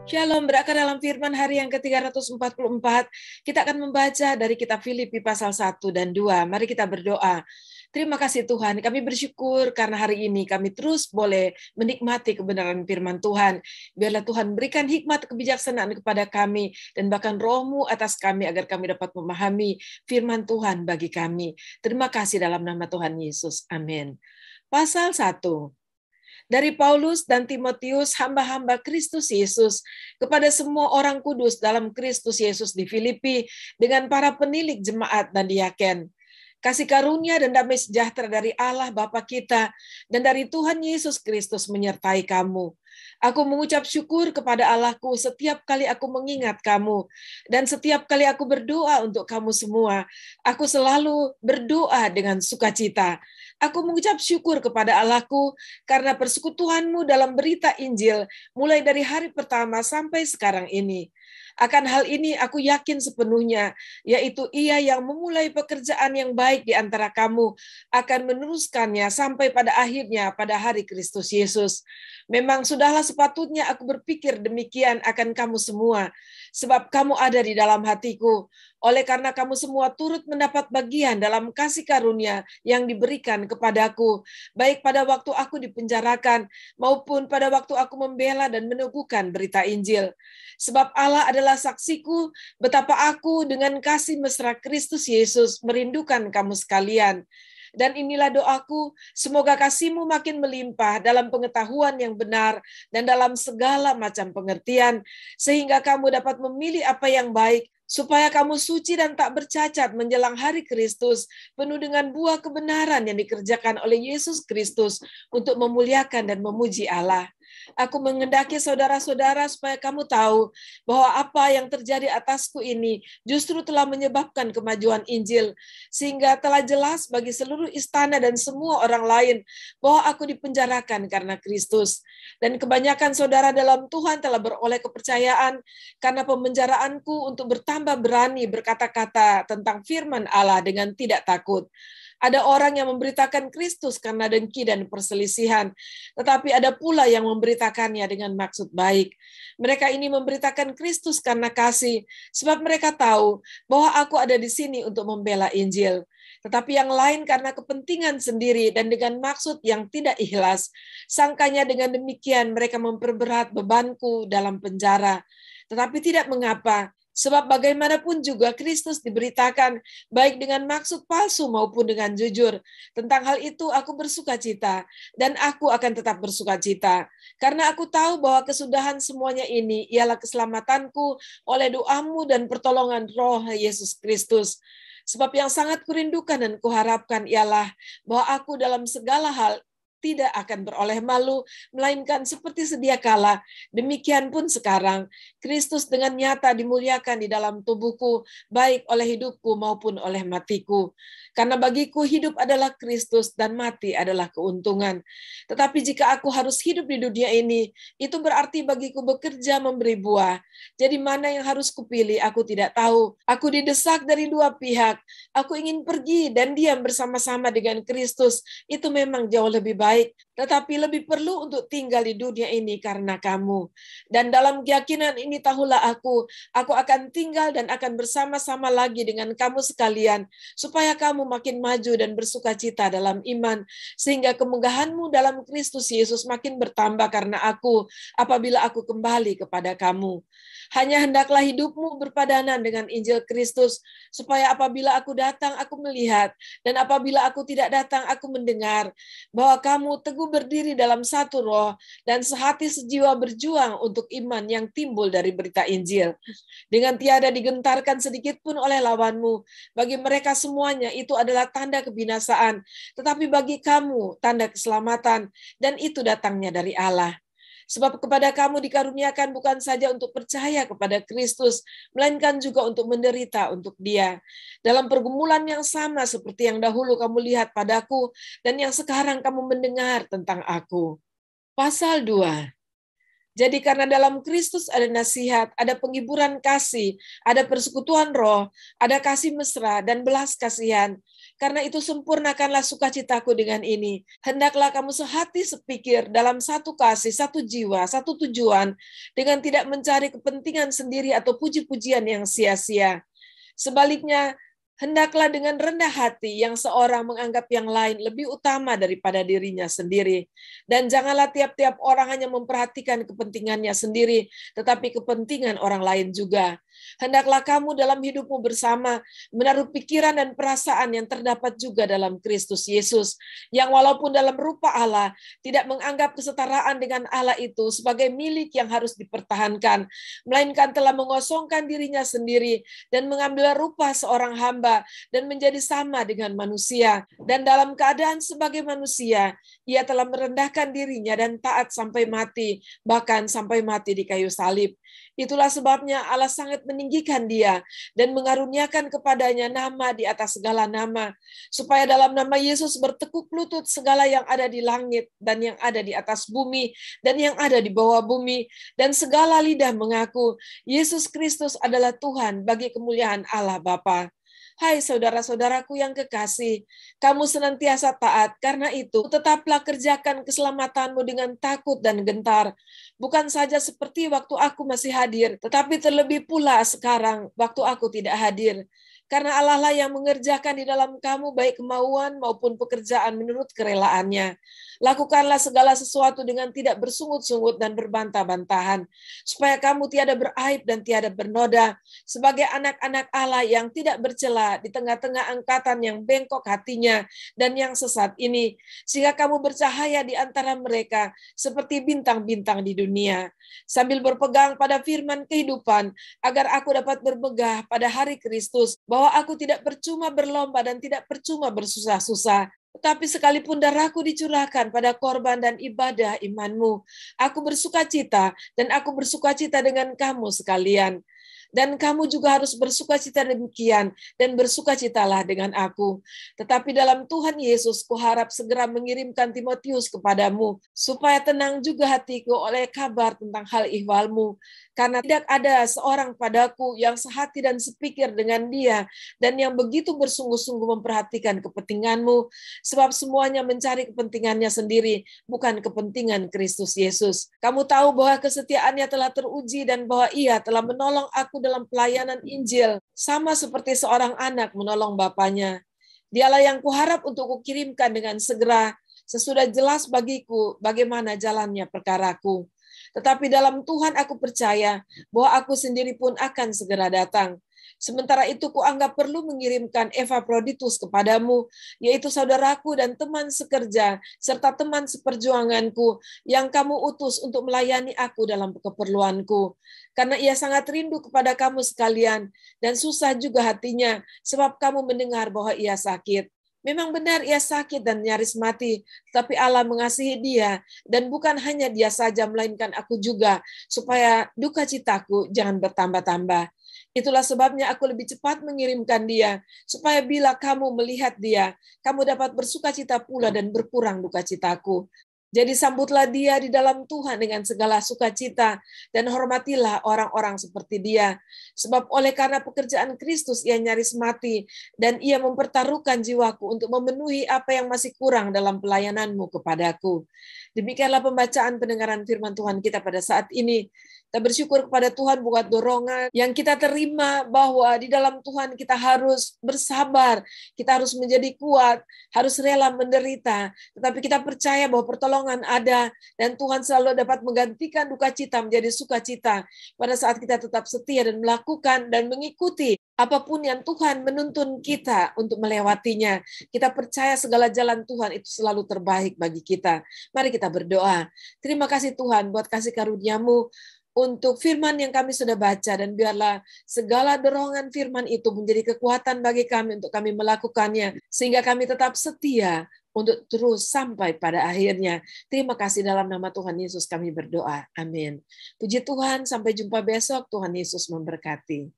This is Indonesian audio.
Shalom, berakar dalam firman hari yang ke-344. Kita akan membaca dari kitab Filipi pasal 1 dan 2. Mari kita berdoa. Terima kasih Tuhan, kami bersyukur karena hari ini kami terus boleh menikmati kebenaran firman Tuhan. Biarlah Tuhan berikan hikmat kebijaksanaan kepada kami dan bahkan roh-Mu atas kami agar kami dapat memahami firman Tuhan bagi kami. Terima kasih dalam nama Tuhan Yesus. Amin. Pasal 1. Dari Paulus dan Timotius, hamba-hamba Kristus Yesus, kepada semua orang kudus dalam Kristus Yesus di Filipi, dengan para penilik jemaat dan diaken. Kasih karunia dan damai sejahtera dari Allah Bapa kita dan dari Tuhan Yesus Kristus menyertai kamu. Aku mengucap syukur kepada Allahku setiap kali aku mengingat kamu, dan setiap kali aku berdoa untuk kamu semua. Aku selalu berdoa dengan sukacita. Aku mengucap syukur kepada Allahku karena persekutuanmu dalam berita Injil mulai dari hari pertama sampai sekarang ini. Akan hal ini aku yakin sepenuhnya, yaitu Ia yang memulai pekerjaan yang baik di antara kamu akan meneruskannya sampai pada akhirnya pada hari Kristus Yesus. Memang sudahlah sepatutnya aku berpikir demikian akan kamu semua, sebab kamu ada di dalam hatiku. Oleh karena kamu semua turut mendapat bagian dalam kasih karunia yang diberikan kepadaku, baik pada waktu aku dipenjarakan maupun pada waktu aku membela dan meneguhkan berita Injil. Sebab Allah adalah saksiku betapa aku dengan kasih mesra Kristus Yesus merindukan kamu sekalian. Dan inilah doaku, semoga kasihmu makin melimpah dalam pengetahuan yang benar dan dalam segala macam pengertian, sehingga kamu dapat memilih apa yang baik, supaya kamu suci dan tak bercacat menjelang hari Kristus, penuh dengan buah kebenaran yang dikerjakan oleh Yesus Kristus untuk memuliakan dan memuji Allah. Aku mengendaki saudara-saudara supaya kamu tahu bahwa apa yang terjadi atasku ini justru telah menyebabkan kemajuan Injil, sehingga telah jelas bagi seluruh istana dan semua orang lain bahwa aku dipenjarakan karena Kristus. Dan kebanyakan saudara dalam Tuhan telah beroleh kepercayaan karena pemenjaraanku untuk bertambah berani berkata-kata tentang firman Allah dengan tidak takut. Ada orang yang memberitakan Kristus karena dengki dan perselisihan, tetapi ada pula yang memberitakannya dengan maksud baik. Mereka ini memberitakan Kristus karena kasih, sebab mereka tahu bahwa aku ada di sini untuk membela Injil. Tetapi yang lain karena kepentingan sendiri dan dengan maksud yang tidak ikhlas. Sangkanya dengan demikian mereka memperberat bebanku dalam penjara. Tetapi tidak mengapa, sebab bagaimanapun juga Kristus diberitakan, baik dengan maksud palsu maupun dengan jujur. Tentang hal itu aku bersukacita, dan aku akan tetap bersukacita. Karena aku tahu bahwa kesudahan semuanya ini ialah keselamatanku oleh doamu dan pertolongan Roh Yesus Kristus. Sebab yang sangat kurindukan dan kuharapkan ialah bahwa aku dalam segala hal tidak akan beroleh malu, melainkan seperti sedia kala, demikian pun sekarang, Kristus dengan nyata dimuliakan di dalam tubuhku, baik oleh hidupku maupun oleh matiku. Karena bagiku hidup adalah Kristus dan mati adalah keuntungan. Tetapi jika aku harus hidup di dunia ini, itu berarti bagiku bekerja memberi buah. Jadi mana yang harus kupilih, aku tidak tahu. Aku didesak dari dua pihak. Aku ingin pergi dan diam bersama-sama dengan Kristus. Itu memang jauh lebih baik, tetapi lebih perlu untuk tinggal di dunia ini karena kamu. Dan dalam keyakinan ini tahulah aku akan tinggal dan akan bersama-sama lagi dengan kamu sekalian, supaya kamu makin maju dan bersukacita dalam iman, sehingga kemegahanmu dalam Kristus Yesus makin bertambah karena aku, apabila aku kembali kepada kamu. Hanya hendaklah hidupmu berpadanan dengan Injil Kristus, supaya apabila aku datang, aku melihat, dan apabila aku tidak datang, aku mendengar, bahwa kamu teguh berdiri dalam satu roh, dan sehati sejiwa berjuang untuk iman yang timbul dari berita Injil. Dengan tiada digentarkan sedikit pun oleh lawanmu, bagi mereka semuanya itu adalah tanda kebinasaan, tetapi bagi kamu tanda keselamatan, dan itu datangnya dari Allah. Sebab kepada kamu dikaruniakan bukan saja untuk percaya kepada Kristus, melainkan juga untuk menderita untuk Dia. Dalam pergumulan yang sama seperti yang dahulu kamu lihat padaku, dan yang sekarang kamu mendengar tentang aku. Pasal 2. Jadi karena dalam Kristus ada nasihat, ada penghiburan kasih, ada persekutuan roh, ada kasih mesra dan belas kasihan. Karena itu sempurnakanlah sukacitaku dengan ini. Hendaklah kamu sehati sepikir dalam satu kasih, satu jiwa, satu tujuan, dengan tidak mencari kepentingan sendiri atau puji-pujian yang sia-sia. Sebaliknya, hendaklah dengan rendah hati yang seorang menganggap yang lain lebih utama daripada dirinya sendiri. Dan janganlah tiap-tiap orang hanya memperhatikan kepentingannya sendiri, tetapi kepentingan orang lain juga. Hendaklah kamu dalam hidupmu bersama menaruh pikiran dan perasaan yang terdapat juga dalam Kristus Yesus, yang walaupun dalam rupa Allah, tidak menganggap kesetaraan dengan Allah itu sebagai milik yang harus dipertahankan, melainkan telah mengosongkan dirinya sendiri dan mengambil rupa seorang hamba dan menjadi sama dengan manusia. Dan dalam keadaan sebagai manusia, ia telah merendahkan dirinya dan taat sampai mati, bahkan sampai mati di kayu salib. Itulah sebabnya Allah sangat meninggikan dia dan mengaruniakan kepadanya nama di atas segala nama, supaya dalam nama Yesus bertekuk lutut segala yang ada di langit dan yang ada di atas bumi dan yang ada di bawah bumi, dan segala lidah mengaku Yesus Kristus adalah Tuhan bagi kemuliaan Allah Bapa. Hai saudara-saudaraku yang kekasih, kamu senantiasa taat, karena itu tetaplah kerjakan keselamatanmu dengan takut dan gentar. Bukan saja seperti waktu aku masih hadir, tetapi terlebih pula sekarang waktu aku tidak hadir. Karena Allah lah yang mengerjakan di dalam kamu baik kemauan maupun pekerjaan menurut kerelaannya. Lakukanlah segala sesuatu dengan tidak bersungut-sungut dan berbantah-bantahan, supaya kamu tiada beraib dan tiada bernoda, sebagai anak-anak Allah yang tidak bercela di tengah-tengah angkatan yang bengkok hatinya dan yang sesat ini, sehingga kamu bercahaya di antara mereka seperti bintang-bintang di dunia, sambil berpegang pada firman kehidupan, agar aku dapat bermegah pada hari Kristus, bahwa aku tidak percuma berlomba dan tidak percuma bersusah-susah. Tetapi sekalipun darahku dicurahkan pada korban dan ibadah imanmu, aku bersukacita dan aku bersukacita dengan kamu sekalian. Dan kamu juga harus bersukacita demikian dan bersukacitalah dengan aku. Tetapi dalam Tuhan Yesus, kuharap segera mengirimkan Timotius kepadamu, supaya tenang juga hatiku oleh kabar tentang hal ihwalmu. Karena tidak ada seorang padaku yang sehati dan sepikir dengan dia, dan yang begitu bersungguh-sungguh memperhatikan kepentinganmu, sebab semuanya mencari kepentingannya sendiri, bukan kepentingan Kristus Yesus. Kamu tahu bahwa kesetiaannya telah teruji dan bahwa ia telah menolong aku dalam pelayanan Injil, sama seperti seorang anak menolong bapaknya. Dialah yang kuharap untuk kukirimkan dengan segera, sesudah jelas bagiku bagaimana jalannya perkaraku. Tetapi dalam Tuhan aku percaya bahwa aku sendiri pun akan segera datang. Sementara itu kuanggap perlu mengirimkan Epaphroditus kepadamu, yaitu saudaraku dan teman sekerja, serta teman seperjuanganku, yang kamu utus untuk melayani aku dalam keperluanku. Karena ia sangat rindu kepada kamu sekalian, dan susah juga hatinya, sebab kamu mendengar bahwa ia sakit. Memang benar ia sakit dan nyaris mati, tapi Allah mengasihi dia, dan bukan hanya dia saja, melainkan aku juga, supaya duka citaku jangan bertambah-tambah. Itulah sebabnya aku lebih cepat mengirimkan dia, supaya bila kamu melihat dia, kamu dapat bersukacita pula dan berkurang duka citaku. Jadi sambutlah dia di dalam Tuhan dengan segala sukacita, dan hormatilah orang-orang seperti dia. Sebab oleh karena pekerjaan Kristus ia nyaris mati, dan ia mempertaruhkan jiwaku untuk memenuhi apa yang masih kurang dalam pelayananmu kepadaku. Demikianlah pembacaan pendengaran firman Tuhan kita pada saat ini. Kita bersyukur kepada Tuhan buat dorongan yang kita terima, bahwa di dalam Tuhan kita harus bersabar, kita harus menjadi kuat, harus rela menderita, tetapi kita percaya bahwa pertolongan ada, dan Tuhan selalu dapat menggantikan duka cita menjadi sukacita pada saat kita tetap setia dan melakukan dan mengikuti apapun yang Tuhan menuntun kita untuk melewatinya. Kita percaya segala jalan Tuhan itu selalu terbaik bagi kita. Mari kita berdoa. Terima kasih Tuhan buat kasih karunia-Mu untuk firman yang kami sudah baca, dan biarlah segala dorongan firman itu menjadi kekuatan bagi kami untuk kami melakukannya, sehingga kami tetap setia untuk terus sampai pada akhirnya. Terima kasih dalam nama Tuhan Yesus kami berdoa. Amin. Puji Tuhan, sampai jumpa besok. Tuhan Yesus memberkati.